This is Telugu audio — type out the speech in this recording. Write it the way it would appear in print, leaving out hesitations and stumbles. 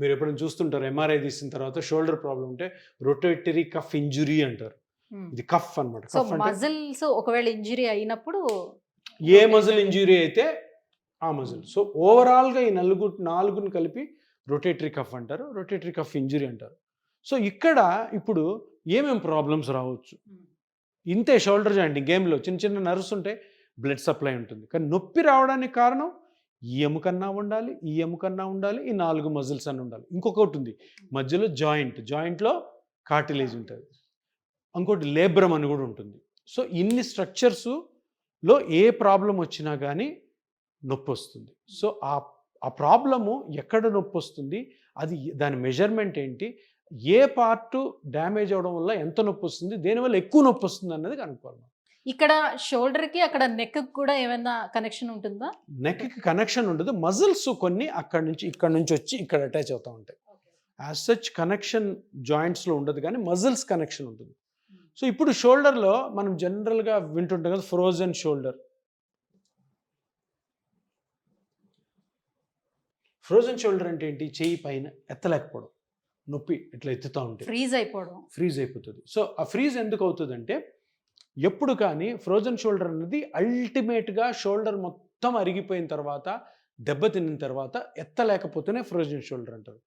మీరు ఎప్పుడైనా చూస్తుంటారు ఎంఆర్ఐ తీసిన తర్వాత షోల్డర్ ప్రాబ్లం ఉంటే రొటేటరీ కఫ్ ఇంజురీ అంటారు. ఇది కఫ్ అన్నమాట. సో కఫ్ అంటే మజిల్స్ ఒకవేళ ఇంజరీ అయినప్పుడు ఏ మజిల్ ఇంజురీ అయితే ఆ మజిల్. సో ఓవరాల్గా ఈ నాలుగుని కలిపి రొటేటరీ కఫ్ అంటారు, రొటేటరీ కఫ్ ఇంజురీ అంటారు. సో ఇక్కడ ఇప్పుడు ఏమేమి ప్రాబ్లమ్స్ రావచ్చు? ఇంతే షోల్డర్ జాయింట్ గేమ్లో చిన్న చిన్న నర్వ్స్ ఉంటే బ్లడ్ సప్లై ఉంటుంది, కానీ నొప్పి రావడానికి కారణం ఈ ఎముకన్నా ఉండాలి, ఈ ఎముకన్నా ఉండాలి, ఈ 4 మజిల్స్ అన్నీ ఉండాలి. ఇంకొకటి ఉంది మధ్యలో జాయింట్లో కార్టిలేజ్ ఉంటుంది, ఇంకోటి లేబ్రమ్ అని కూడా ఉంటుంది. సో ఇన్ని స్ట్రక్చర్స్లో ఏ ప్రాబ్లం వచ్చినా కానీ నొప్పి వస్తుంది. సో ఆ ప్రాబ్లము ఎక్కడ నొప్పి వస్తుంది, అది దాని మెజర్మెంట్ ఏంటి, ఏ పార్ట్ డ్యామేజ్ అవడం వల్ల ఎంత నొప్పి వస్తుంది, దేనివల్ల ఎక్కువ నొప్పి వస్తుంది అన్నది కనుక్కోవాలి. ఇక్కడ షోల్డర్ కి అక్కడ నెక్ కూడా ఏమైనా కనెక్షన్ ఉంటుందా? నెక్ కి కనెక్షన్ ఉండదు, మజిల్స్ కొన్ని ఇక్కడ నుంచి వచ్చి ఇక్కడ అటాచ్ అవుతూ ఉంటాయి. యాజ్ సచ్ కనెక్షన్ జాయింట్స్లో ఉండదు, కానీ మజిల్స్ కనెక్షన్ ఉంటుంది. సో ఇప్పుడు షోల్డర్లో మనం జనరల్గా వింటుంటాం కదా ఫ్రోజన్ షోల్డర్. ఫ్రోజన్ షోల్డర్ అంటే ఏంటి? చెయ్యి పైన ఎత్తలేకపోవడం, నొప్పి ఇట్లా ఎత్తుతూ ఉంటే ఫ్రీజ్ అయిపోతుంది. సో ఆ ఫ్రీజ్ ఎందుకు అవుతుందంటే, ఎప్పుడు కానీ ఫ్రోజన్ షోల్డర్ అనేది అల్టిమేట్గా షోల్డర్ మొత్తం అరిగిపోయిన తర్వాత, దెబ్బతిన్న తర్వాత ఎత్తలేకపోతేనే ఫ్రోజన్ షోల్డర్ అంటారు.